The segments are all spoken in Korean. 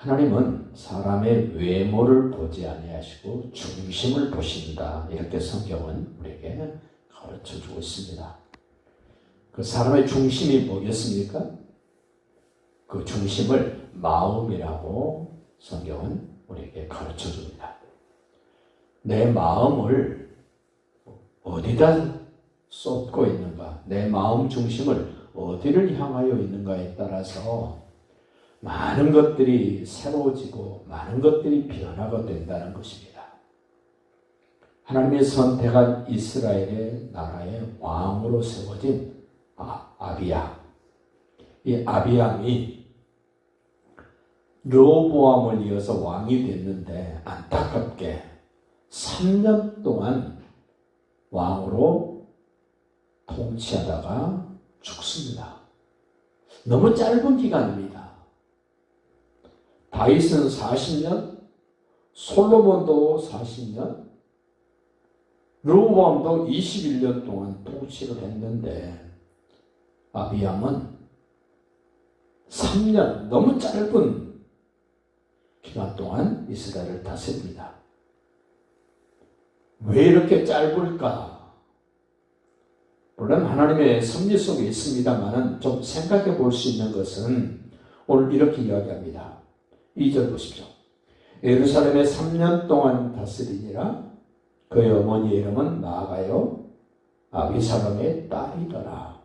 하나님은 사람의 외모를 보지 아니하시고 중심을 보신다. 이렇게 성경은 우리에게 가르쳐주고 있습니다. 그 사람의 중심이 뭐겠습니까? 그 중심을 마음이라고 성경은 우리에게 가르쳐줍니다. 내 마음을 어디다 쏟고 있는가, 내 마음 중심을 어디를 향하여 있는가에 따라서 많은 것들이 새로워지고 많은 것들이 변화가 된다는 것입니다. 하나님이 선택한 이스라엘의 나라의 왕으로 세워진 아비야. 이 아비암이 르호보암을 이어서 왕이 됐는데 안타깝게 3년 동안 왕으로 통치하다가 죽습니다. 너무 짧은 기간입니다. 다윗은 40년, 솔로몬도 40년, 르호보암도 21년 동안 통치를 했는데 아비암은 3년, 너무 짧은 기간 동안 이스라엘을 다스립니다. 왜 이렇게 짧을까? 물론 하나님의 섭리 속에 있습니다만 좀 생각해 볼 수 있는 것은 오늘 이렇게 이야기합니다. 2절 보십시오. 예루살렘에 3년 동안 다스리니라. 그의 어머니의 이름은 마아가요 아비살롬의 딸이더라.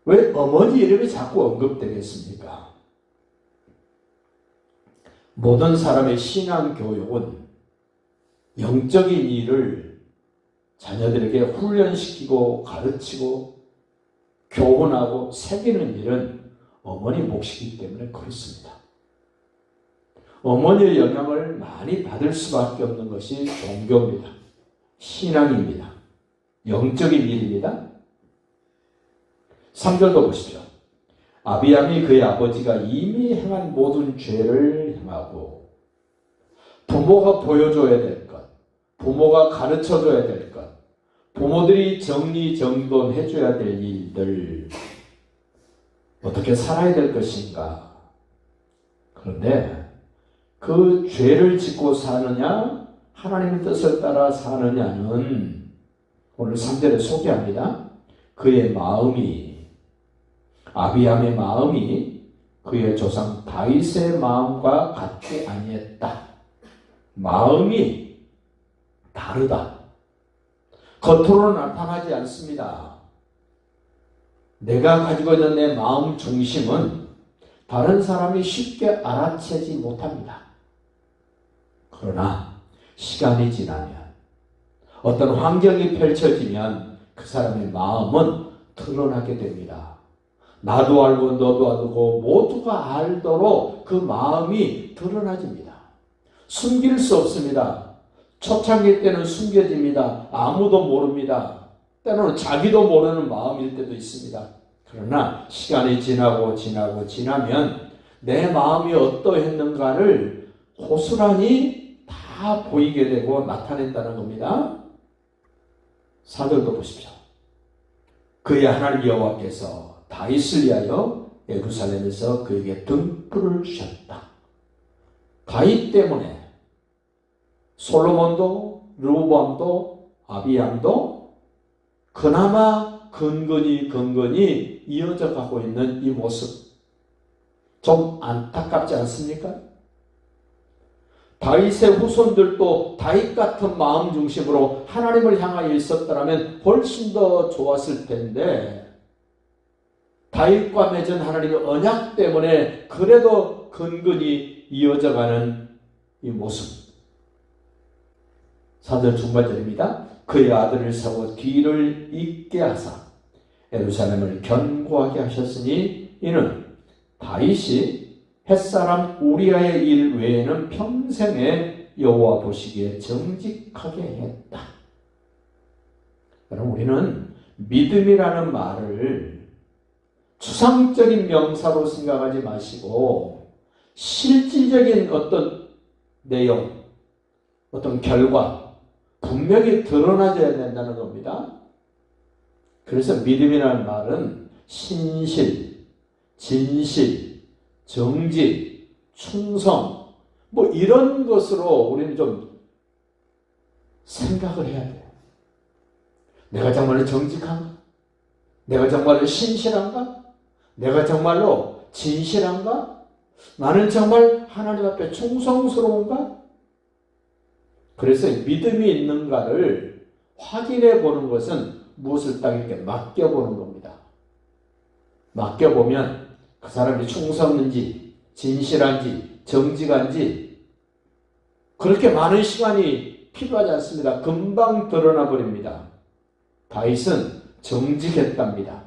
왜 어머니 이름이 자꾸 언급되겠습니까? 모든 사람의 신앙 교육은 영적인 일을 자녀들에게 훈련시키고 가르치고 교훈하고 새기는 일은 어머니 몫이기 때문에 그렇습니다. 어머니의 영향을 많이 받을 수밖에 없는 것이 종교입니다. 신앙입니다. 영적인 일입니다. 3절도 보십시오. 아비암이 그의 아버지가 이미 행한 모든 죄를 행하고 부모가 보여줘야 될 것, 부모가 가르쳐줘야 될 것, 부모들이 정리정돈해줘야 될 일들 어떻게 살아야 될 것인가. 그런데 그 죄를 짓고 사느냐 하나님의 뜻을 따라 사느냐는 오늘 3절에 소개합니다. 그의 마음이 아비암의 마음이 그의 조상 다윗의 마음과 같지 아니했다. 마음이 다르다. 겉으로 나타나지 않습니다. 내가 가지고 있는 내 마음 중심은 다른 사람이 쉽게 알아채지 못합니다. 그러나 시간이 지나면 어떤 환경이 펼쳐지면 그 사람의 마음은 드러나게 됩니다. 나도 알고 너도 알고 모두가 알도록 그 마음이 드러나집니다. 숨길 수 없습니다. 초창기 때는 숨겨집니다. 아무도 모릅니다. 때로는 자기도 모르는 마음일 때도 있습니다. 그러나 시간이 지나면 내 마음이 어떠했는가를 고스란히 다 보이게 되고 나타낸다는 겁니다. 4절도 보십시오. 그의 하나님 여호와께서 다윗을 위하여 예루살렘에서 그에게 등불을 주셨다. 다윗 때문에 솔로몬도, 르호보암도, 아비암도 그나마 근근히 이어져 가고 있는 이 모습 좀 안타깝지 않습니까? 다윗의 후손들도 다윗 같은 마음 중심으로 하나님을 향하여 있었더라면 훨씬 더 좋았을 텐데 다윗과 맺은 하나님의 언약 때문에 그래도 근근히 이어져가는 이 모습. 4절 중반절입니다. 그의 아들을 세워 뒤를 잇게 하사 예루살렘을 견고하게 하셨으니 이는 다윗이 햇사람 우리아의 일 외에는 평생에 여호와 보시기에 정직하게 했다. 그럼 우리는 믿음이라는 말을 추상적인 명사로 생각하지 마시고 실질적인 어떤 내용, 어떤 결과 분명히 드러나져야 된다는 겁니다. 그래서 믿음이라는 말은 신실, 진실, 정직, 충성, 뭐 이런 것으로 우리는 좀 생각을 해야 돼요. 내가 정말로 정직한가? 내가 정말로 신실한가? 내가 정말로 진실한가? 나는 정말 하나님 앞에 충성스러운가? 그래서 믿음이 있는가를 확인해 보는 것은 무엇을 딱 이렇게 맡겨보는 겁니다. 맡겨보면 그 사람이 충성인지 진실한지 정직한지 그렇게 많은 시간이 필요하지 않습니다. 금방 드러나 버립니다. 다윗은 정직했답니다.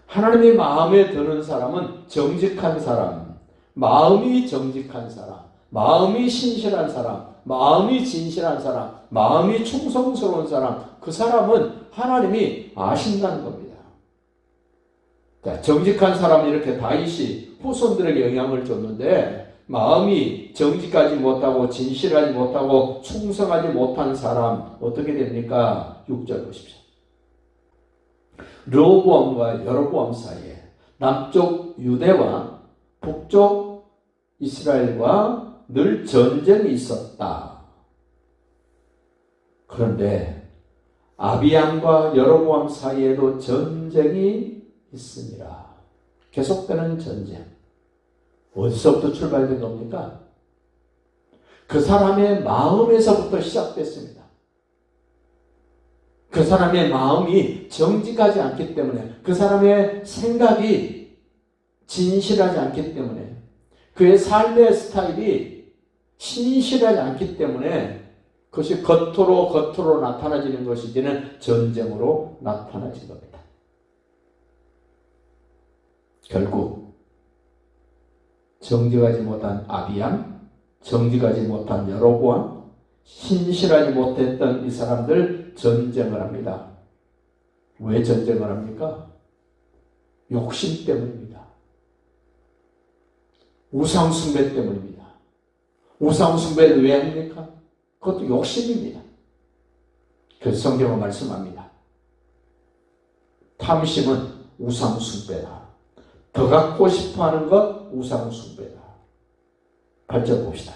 하나님의 마음에 드는 사람은 정직한 사람, 마음이 정직한 사람, 마음이 신실한 사람, 마음이 진실한 사람, 마음이 충성스러운 사람, 그 사람은 하나님이 아신다는 겁니다. 자, 정직한 사람은 이렇게 다윗이 후손들에게 영향을 줬는데 마음이 정직하지 못하고 진실하지 못하고 충성하지 못한 사람 어떻게 됩니까? 6절 보십시오. 르호보암과 여로보암 사이에 남쪽 유대와 북쪽 이스라엘과 늘 전쟁이 있었다. 그런데 아비암과 여로보암 사이에도 전쟁이 있습니다. 계속되는 전쟁. 어디서부터 출발된 겁니까? 그 사람의 마음에서부터 시작됐습니다. 그 사람의 마음이 정직하지 않기 때문에, 그 사람의 생각이 진실하지 않기 때문에, 그의 삶의 스타일이 신실하지 않기 때문에 그것이 겉으로 나타나지는 것이 이제는 전쟁으로 나타나진 겁니다. 결국 정직하지 못한 아비암, 정직하지 못한 여로보암, 신실하지 못했던 이 사람들 전쟁을 합니다. 왜 전쟁을 합니까? 욕심 때문입니다. 우상숭배 때문입니다. 우상숭배를 왜 합니까? 그것도 욕심입니다. 그래서 성경은 말씀합니다. 탐심은 우상숭배다. 더 갖고 싶어하는 것 우상숭배다. 8절 봅시다.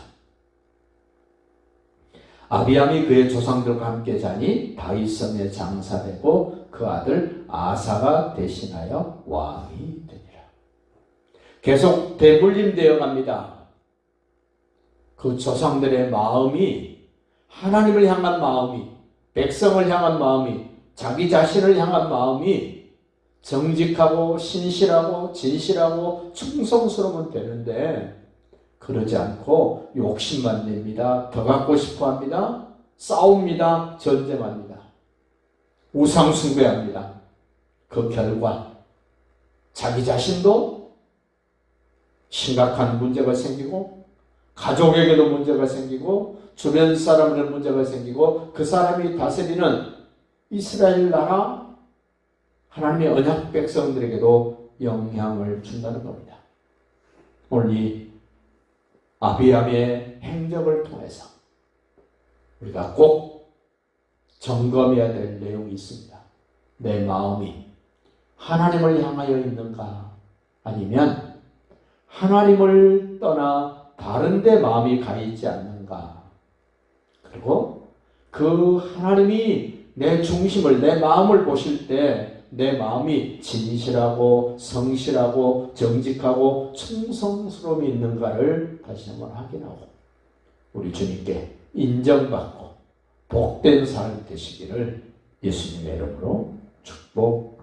아비암이 그의 조상들과 함께 자니 다윗성에 장사되고 그 아들 아사가 대신하여 왕이 되니라. 계속 대물림되어 갑니다. 그 조상들의 마음이 하나님을 향한 마음이, 백성을 향한 마음이, 자기 자신을 향한 마음이 정직하고 신실하고 진실하고 충성스러우면 되는데 그러지 않고 욕심만 냅니다. 더 갖고 싶어 합니다. 싸웁니다. 전쟁합니다. 우상숭배합니다. 그 결과 자기 자신도 심각한 문제가 생기고 가족에게도 문제가 생기고 주변 사람들 문제가 생기고 그 사람이 다스리는 이스라엘 나라 하나님의 언약 백성들에게도 영향을 준다는 겁니다. 오늘 이 아비암의 행적을 통해서 우리가 꼭 점검해야 될 내용이 있습니다. 내 마음이 하나님을 향하여 있는가 아니면 하나님을 떠나 다른 데 마음이 가 있지 않는가. 그리고 그 하나님이 내 중심을, 내 마음을 보실 때 내 마음이 진실하고 성실하고 정직하고 충성스러움이 있는가를 다시 한번 확인하고 우리 주님께 인정받고 복된 삶 되시기를 예수님의 이름으로 축복합니다.